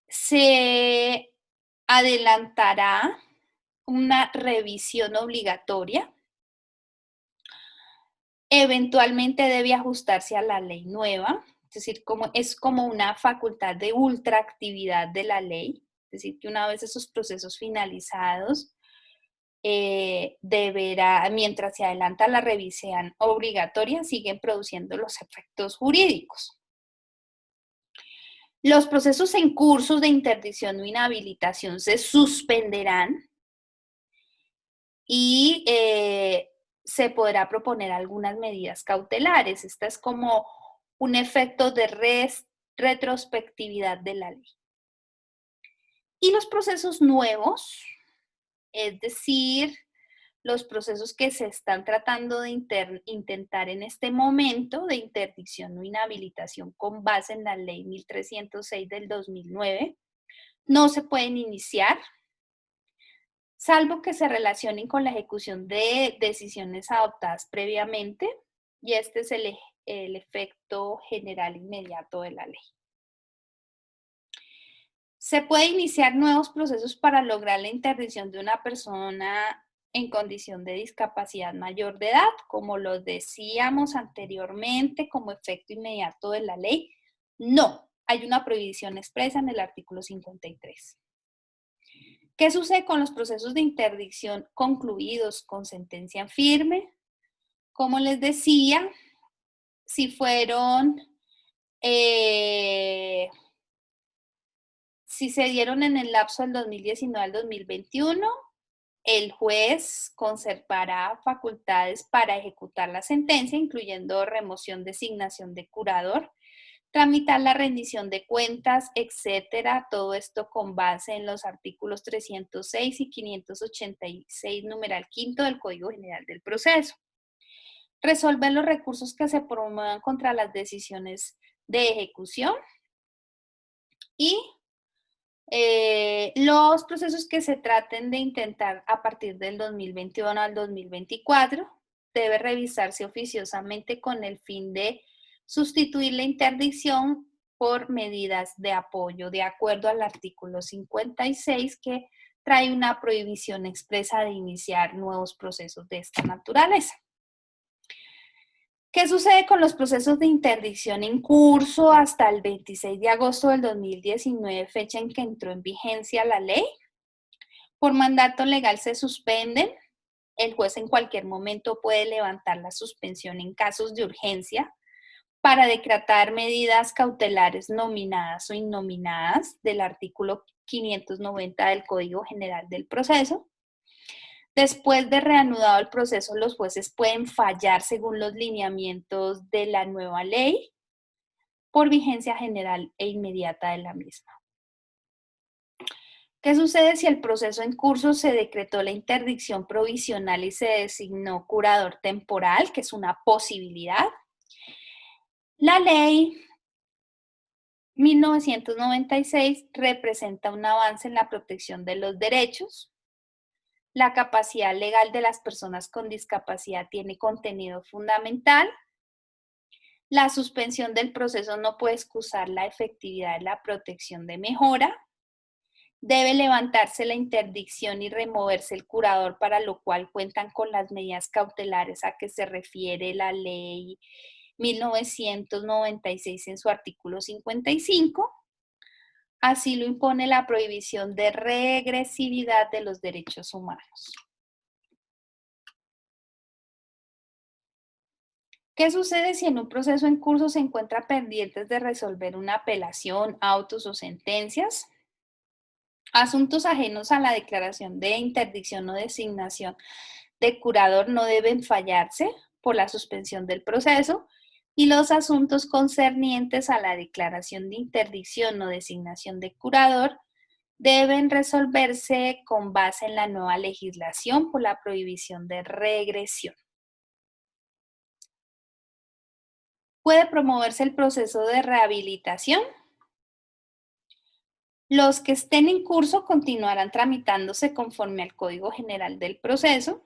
se adelantará una revisión obligatoria. Eventualmente debe ajustarse a la ley nueva, es decir, es como una facultad de ultraactividad de la ley, es decir, que una vez esos procesos finalizados, mientras se adelanta la revisión obligatoria, siguen produciendo los efectos jurídicos. Los procesos en cursos de interdicción o inhabilitación se suspenderán y se podrá proponer algunas medidas cautelares. Esta es como un efecto de retrospectividad de la ley. Y los procesos nuevos, es decir, los procesos que se están tratando de intentar en este momento de interdicción o inhabilitación con base en la Ley 1306 del 2009, no se pueden iniciar, salvo que se relacionen con la ejecución de decisiones adoptadas previamente, y este es el efecto general inmediato de la ley. Se puede iniciar nuevos procesos para lograr la interdicción de una persona en condición de discapacidad mayor de edad, como lo decíamos anteriormente, como efecto inmediato de la ley. No, hay una prohibición expresa en el artículo 53. ¿Qué sucede con los procesos de interdicción concluidos con sentencia en firme? Como les decía, si se dieron en el lapso del 2019 al 2021, el juez conservará facultades para ejecutar la sentencia, incluyendo remoción, designación de curador, tramitar la rendición de cuentas, etcétera. Todo esto con base en los artículos 306 y 586, numeral quinto del Código General del Proceso. Resolver los recursos que se promuevan contra las decisiones de ejecución y los procesos que se traten de intentar a partir del 2021 al 2024 debe revisarse oficiosamente con el fin de sustituir la interdicción por medidas de apoyo, de acuerdo al artículo 56, que trae una prohibición expresa de iniciar nuevos procesos de esta naturaleza. ¿Qué sucede con los procesos de interdicción en curso hasta el 26 de agosto del 2019, fecha en que entró en vigencia la ley? Por mandato legal se suspenden. El juez en cualquier momento puede levantar la suspensión en casos de urgencia para decretar medidas cautelares nominadas o innominadas del artículo 590 del Código General del Proceso. Después de reanudado el proceso, los jueces pueden fallar según los lineamientos de la nueva ley por vigencia general e inmediata de la misma. ¿Qué sucede si el proceso en curso se decretó la interdicción provisional y se designó curador temporal, que es una posibilidad? La ley 1996 representa un avance en la protección de los derechos. La capacidad legal de las personas con discapacidad tiene contenido fundamental. La suspensión del proceso no puede excusar la efectividad de la protección de mejora. Debe levantarse la interdicción y removerse el curador, para lo cual cuentan con las medidas cautelares a que se refiere la ley 1996 en su artículo 55. Así lo impone la prohibición de regresividad de los derechos humanos. ¿Qué sucede si en un proceso en curso se encuentra pendientes de resolver una apelación, autos o sentencias? Asuntos ajenos a la declaración de interdicción o designación de curador no deben fallarse por la suspensión del proceso, y los asuntos concernientes a la declaración de interdicción o designación de curador deben resolverse con base en la nueva legislación por la prohibición de regresión. Puede promoverse el proceso de rehabilitación. Los que estén en curso continuarán tramitándose conforme al Código General del Proceso.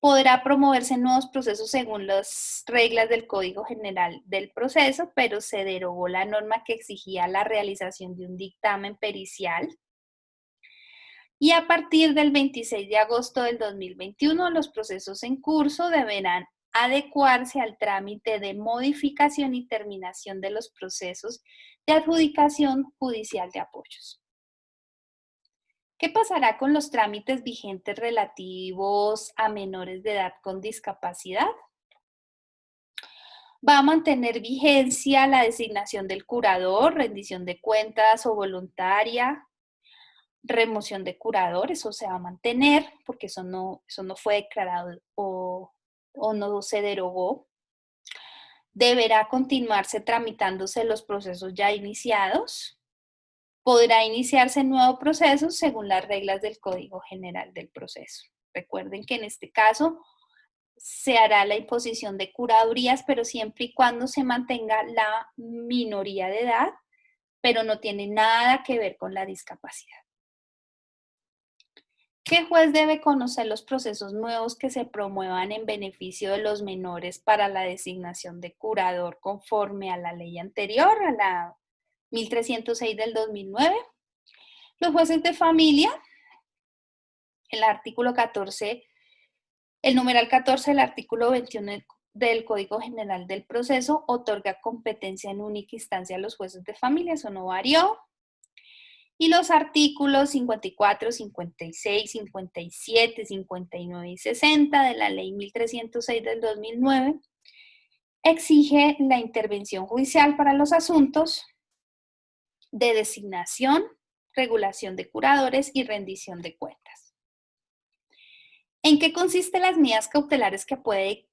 Podrá promoverse nuevos procesos según las reglas del Código General del Proceso, pero se derogó la norma que exigía la realización de un dictamen pericial. Y a partir del 26 de agosto del 2021, los procesos en curso deberán adecuarse al trámite de modificación y terminación de los procesos de adjudicación judicial de apoyos. ¿Qué pasará con los trámites vigentes relativos a menores de edad con discapacidad? Va a mantener vigencia la designación del curador, rendición de cuentas o voluntaria, remoción de curador, eso se va a mantener porque eso no fue declarado o no se derogó. Deberá continuarse tramitándose los procesos ya iniciados. Podrá iniciarse nuevo proceso según las reglas del Código General del Proceso. Recuerden que en este caso se hará la imposición de curadurías, pero siempre y cuando se mantenga la minoría de edad, pero no tiene nada que ver con la discapacidad. ¿Qué juez debe conocer los procesos nuevos que se promuevan en beneficio de los menores para la designación de curador conforme a la ley anterior, a la 1306 del 2009? Los jueces de familia, el artículo 14, el numeral 14 del artículo 21 del Código General del Proceso otorga competencia en única instancia a los jueces de familia, eso no varió. Y los artículos 54, 56, 57, 59 y 60 de la Ley 1306 del 2009 exige la intervención judicial para los asuntos de designación, regulación de curadores y rendición de cuentas. ¿En qué consisten las medidas cautelares que puede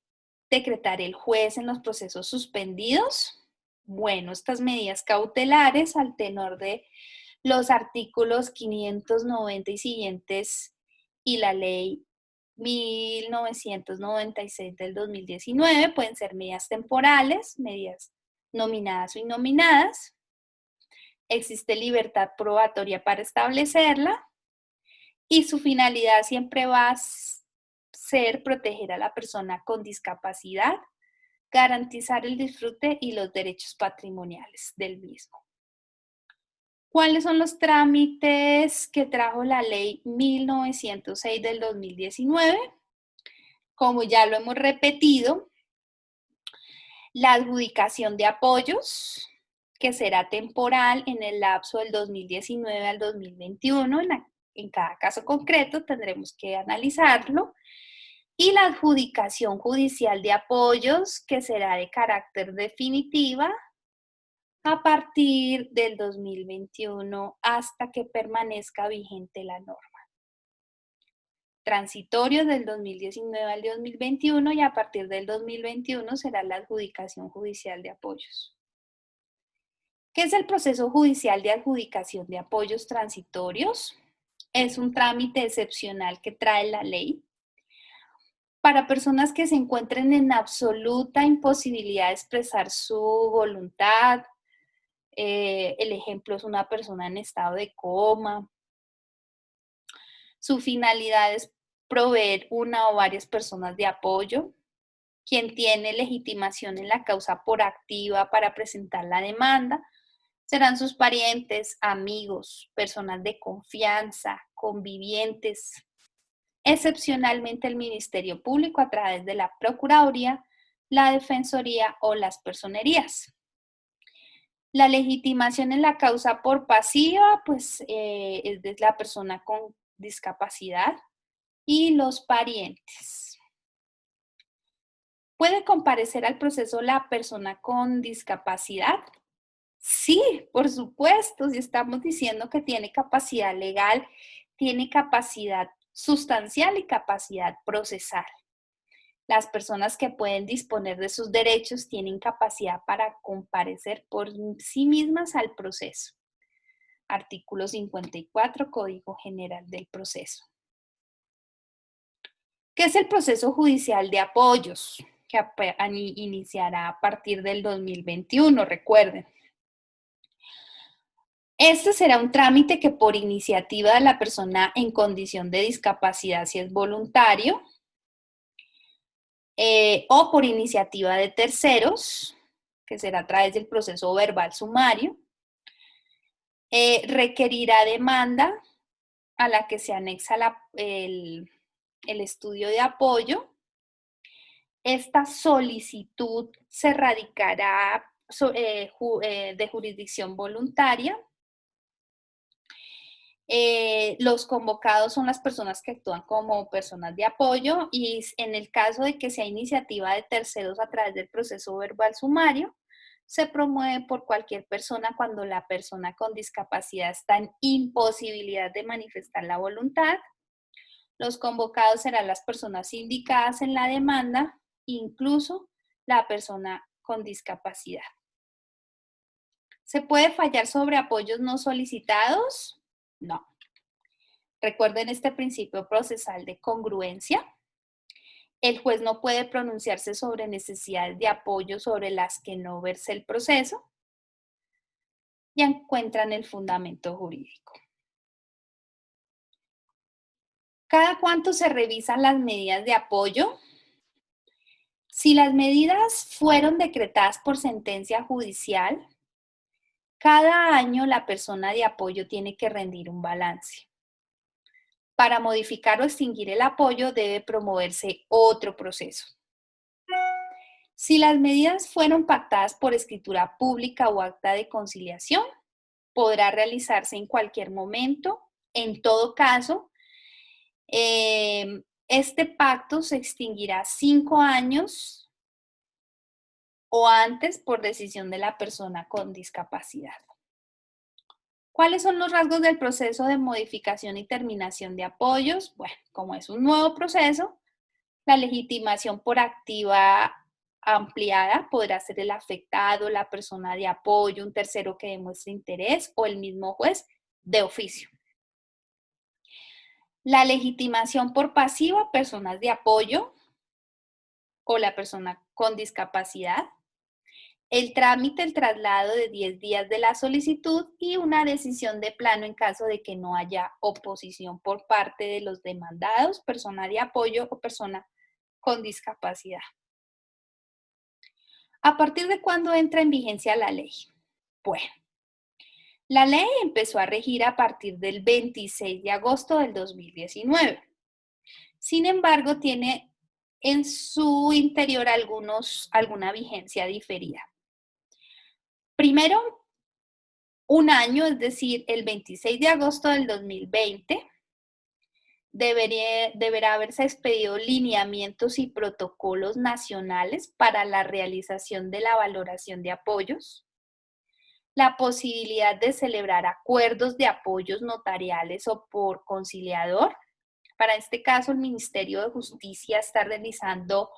decretar el juez en los procesos suspendidos? Bueno, estas medidas cautelares al tenor de los artículos 590 y siguientes y la ley 1996 del 2019 pueden ser medidas temporales, medidas nominadas o innominadas. Existe libertad probatoria para establecerla y su finalidad siempre va a ser proteger a la persona con discapacidad, garantizar el disfrute y los derechos patrimoniales del mismo. ¿Cuáles son los trámites que trajo la ley 1906 del 2019? Como ya lo hemos repetido, la adjudicación de apoyos, que será temporal en el lapso del 2019 al 2021. En cada caso concreto tendremos que analizarlo. Y la adjudicación judicial de apoyos, que será de carácter definitiva a partir del 2021 hasta que permanezca vigente la norma. Transitorio del 2019 al 2021 y a partir del 2021 será la adjudicación judicial de apoyos. ¿Qué es el proceso judicial de adjudicación de apoyos transitorios? Es un trámite excepcional que trae la ley para personas que se encuentren en absoluta imposibilidad de expresar su voluntad. El ejemplo es una persona en estado de coma. Su finalidad es proveer una o varias personas de apoyo. Quien tiene legitimación en la causa por activa para presentar la demanda serán sus parientes, amigos, personas de confianza, convivientes, excepcionalmente el Ministerio Público a través de la Procuraduría, la Defensoría o las personerías. La legitimación en la causa por pasiva, pues es de la persona con discapacidad y los parientes. ¿Puede comparecer al proceso la persona con discapacidad? Sí, por supuesto, si estamos diciendo que tiene capacidad legal, tiene capacidad sustancial y capacidad procesal. Las personas que pueden disponer de sus derechos tienen capacidad para comparecer por sí mismas al proceso. Artículo 54, Código General del Proceso. ¿Qué es el proceso judicial de apoyos? Que iniciará a partir del 2021, recuerden. Este será un trámite que por iniciativa de la persona en condición de discapacidad, si es voluntario, o por iniciativa de terceros, que será a través del proceso verbal sumario, requerirá demanda a la que se anexa el estudio de apoyo. Esta solicitud se radicará de jurisdicción voluntaria. Los convocados son las personas que actúan como personas de apoyo y en el caso de que sea iniciativa de terceros a través del proceso verbal sumario, se promueve por cualquier persona cuando la persona con discapacidad está en imposibilidad de manifestar la voluntad. Los convocados serán las personas indicadas en la demanda, incluso la persona con discapacidad. ¿Se puede fallar sobre apoyos no solicitados? No. Recuerden este principio procesal de congruencia. El juez no puede pronunciarse sobre necesidades de apoyo sobre las que no verse el proceso. Ya encuentran el fundamento jurídico. ¿Cada cuánto se revisan las medidas de apoyo? Si las medidas fueron decretadas por sentencia judicial, cada año la persona de apoyo tiene que rendir un balance. Para modificar o extinguir el apoyo debe promoverse otro proceso. Si las medidas fueron pactadas por escritura pública o acta de conciliación, podrá realizarse en cualquier momento. En todo caso, este pacto se extinguirá 5 años o antes por decisión de la persona con discapacidad. ¿Cuáles son los rasgos del proceso de modificación y terminación de apoyos? Bueno, como es un nuevo proceso, la legitimación por activa ampliada podrá ser el afectado, la persona de apoyo, un tercero que demuestre interés o el mismo juez de oficio. La legitimación por pasiva, personas de apoyo o la persona con discapacidad. El trámite, el traslado de 10 días de la solicitud y una decisión de plano en caso de que no haya oposición por parte de los demandados, persona de apoyo o persona con discapacidad. ¿A partir de cuándo entra en vigencia la ley? Bueno, la ley empezó a regir a partir del 26 de agosto del 2019. Sin embargo, tiene en su interior alguna vigencia diferida. Primero, un año, es decir, el 26 de agosto del 2020, deberá haberse expedido lineamientos y protocolos nacionales para la realización de la valoración de apoyos, la posibilidad de celebrar acuerdos de apoyos notariales o por conciliador. Para este caso, el Ministerio de Justicia está realizando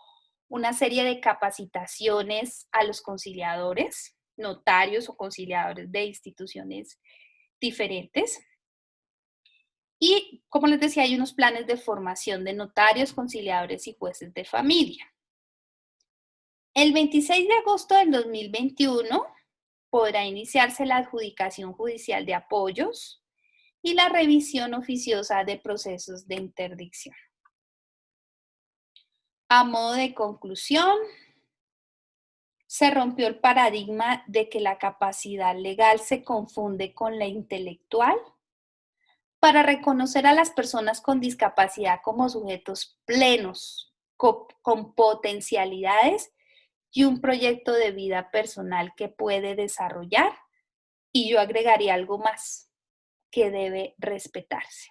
una serie de capacitaciones a los conciliadores, notarios o conciliadores de instituciones diferentes. Y, como les decía, hay unos planes de formación de notarios, conciliadores y jueces de familia. El 26 de agosto del 2021 podrá iniciarse la adjudicación judicial de apoyos y la revisión oficiosa de procesos de interdicción. A modo de conclusión, se rompió el paradigma de que la capacidad legal se confunde con la intelectual para reconocer a las personas con discapacidad como sujetos plenos, con potencialidades y un proyecto de vida personal que puede desarrollar. Y yo agregaría algo más, que debe respetarse.